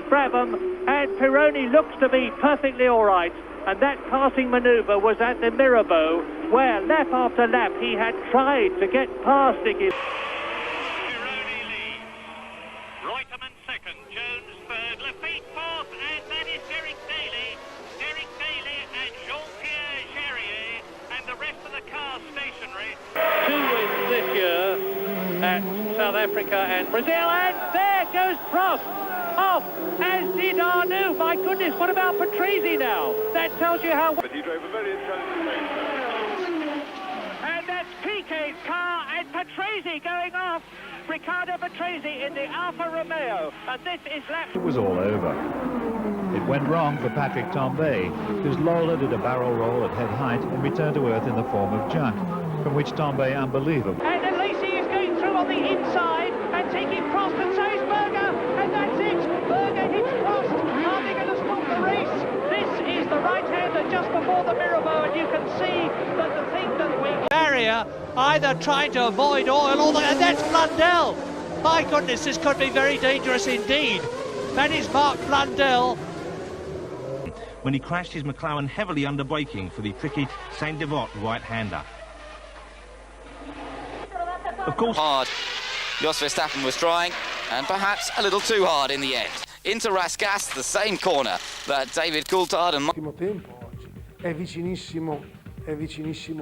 Brabham, and Pironi looks to be perfectly all right. And that passing manoeuvre was at the Mirabeau, where lap after lap he had tried to get past Nicky. Pironi leads. Reutemann second, Jones third, Lafitte fourth, and that is Derek Daly. Derek Daly and Jean-Pierre Jarier, and the rest of the car stationary. 2 wins this year at South Africa and Brazil, and there goes Prost off, as did Arnoux. My goodness, what about Patrese now? That tells you how... But he drove a very intelligent race. And that's Piquet's car and Patrese going off. Riccardo Patrese in the Alfa Romeo, and this is lap... It was all over. It went wrong for Patrick Tambay, whose Lola did a barrel roll at head height and returned to earth in the form of junk, from which Tambay unbelievable. And then Lacey is going through on the inside and taking Prost, and so is Berger, and that's it. Berger hits Prost. Are they going to stop the race? This is the right-hander just before the Mirabeau, and you can see that the thing that we... Barrier either trying to avoid oil or and that's Blundell. My goodness, this could be very dangerous indeed. That is Mark Blundell. When he crashed his McLaren heavily under braking for the tricky Saint-Devote right-hander. Of course... Hard. Jos Verstappen was trying, and perhaps a little too hard in the end. Into Rascasse, the same corner that David Coulthard and... L'ultimo tempo oggi è vicinissimo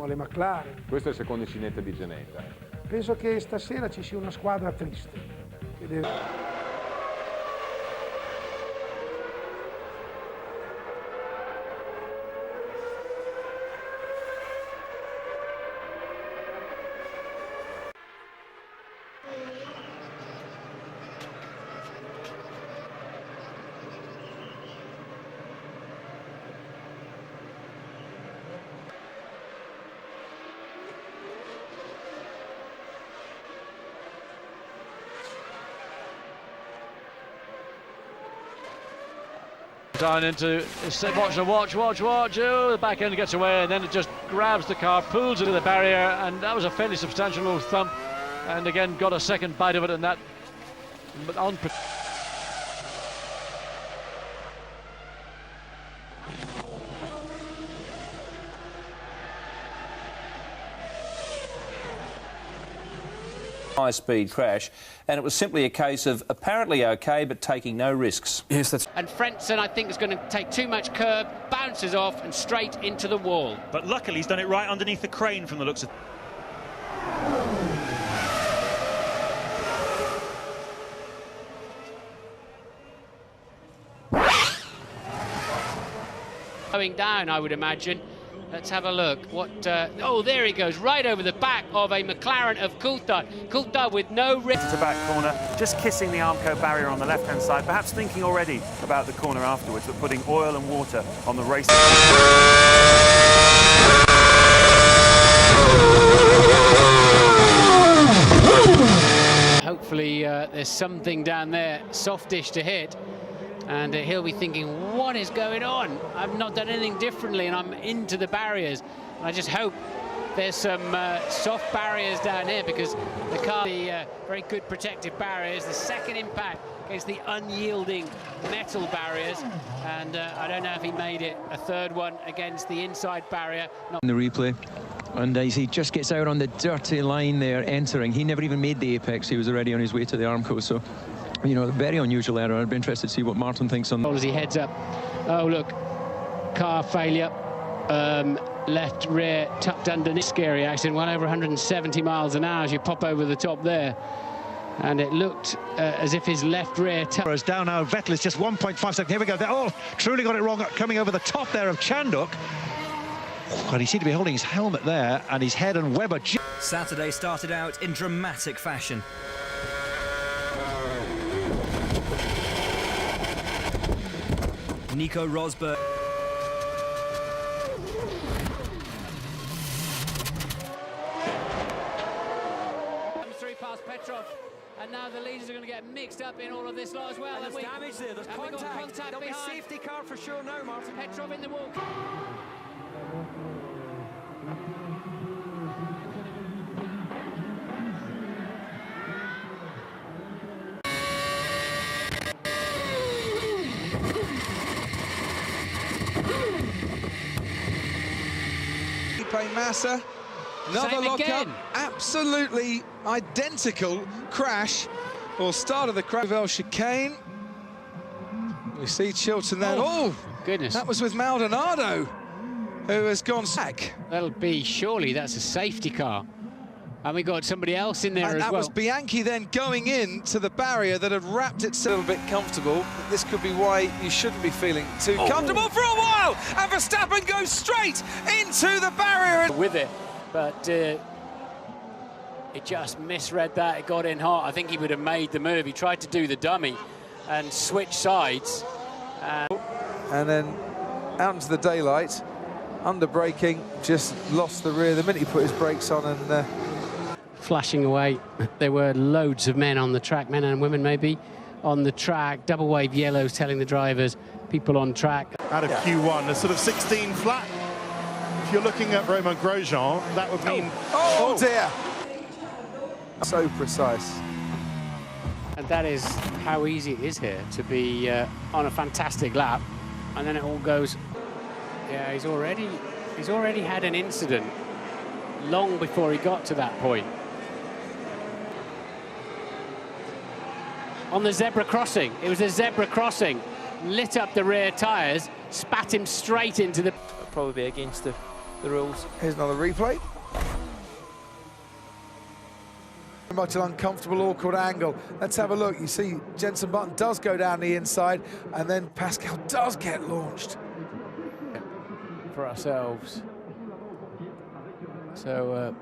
alle McLaren. Questo è il secondo incidente di Ginetta. Penso che stasera ci sia una squadra triste. Down into watch. Oh, the back end gets away, and then it just grabs the car, pulls it to the barrier, and that was a fairly substantial little thump. And again, got a second bite of it, and that on. High-speed crash, and it was simply a case of apparently okay but taking no risks. Yes, that's... And Frentzen, I think, is going to take too much curb, bounces off and straight into the wall. But luckily he's done it right underneath the crane from the looks of... Going down, I would imagine. Let's have a look. Oh, there he goes, right over the back of a McLaren of Coulthard. Coulthard with no risk. To back corner, just kissing the Armco barrier on the left-hand side, perhaps thinking already about the corner afterwards, but putting oil and water on the race. Hopefully there's something down there, softish to hit. And he'll be thinking, what is going on? I've not done anything differently, and I'm into the barriers. And I just hope there's some soft barriers down here, because the car, very good protective barriers. The second impact against the unyielding metal barriers, and I don't know if he made it a third one against the inside barrier. In the replay, and as he just gets out on the dirty line there, entering, he never even made the apex. He was already on his way to the Armco, so... You know, a very unusual error. I'd be interested to see what Martin thinks on that. As he heads up. Oh, look. Car failure. Left rear tucked underneath. Scary accident. Went over 170 miles an hour as you pop over the top there. And it looked as if his left rear... Down now. Vettel is just 1.5 seconds. Here we go. Oh, truly got it wrong. Coming over the top there of Chanduk. And he seemed to be holding his helmet there, and his head and Webber... Saturday started out in dramatic fashion. Nico Rosberg. Comes through past Petrov, and now the leaders are going to get mixed up in all of this lot as well. And there's damage there, there's contact. There'll be safety car for sure now, Martin. Petrov in the walk. Felipe Massa. Another Same lock-up. again. Absolutely identical crash, or start of the crash. Chicane. We see Chilton then. Oh, goodness. That was with Maldonado, who has gone back. That'll be, surely that's a safety car. And we got somebody else in there as well. That was Bianchi then going in to the barrier that had wrapped itself a little bit comfortable. This could be why you shouldn't be feeling too comfortable for a while. And Verstappen goes straight into the barrier. With it, but it just misread that. It got in hot. I think he would have made the move. He tried to do the dummy and switch sides. And then out into the daylight, under braking, just lost the rear the minute he put his brakes on and... flashing away. There were loads of men on the track, men and women maybe, on the track. Double wave yellows telling the drivers, people on track. Out of Q1, a sort of 16 flat. If you're looking at Romain Grosjean, that would mean... Oh dear! So precise. And that is how easy it is here to be on a fantastic lap, and then it all goes... Yeah, he's already had an incident long before he got to that point. On the zebra crossing, it was a zebra crossing, lit up the rear tyres, spat him straight into the... Probably be against the rules. Here's another replay. Much an uncomfortable, awkward angle. Let's have a look. You see Jenson Button does go down the inside, and then Pascal does get launched. For ourselves. So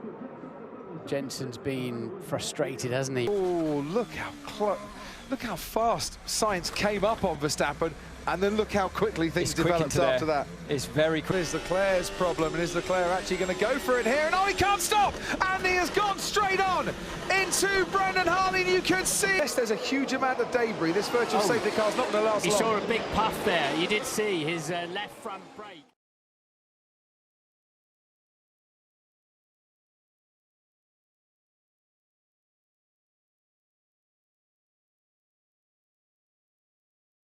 Jenson's been frustrated, hasn't he? Oh, look how fast Sainz came up on Verstappen, and then look how quickly things developed after that. It's very quick. Is Leclerc's problem, and is Leclerc actually going to go for it here? And oh, he can't stop! And he has gone straight on into Brendan Hartley, and you can see yes, there's a huge amount of debris. This virtual safety car's not going to last long. He saw a big puff there. You did see his left front brake.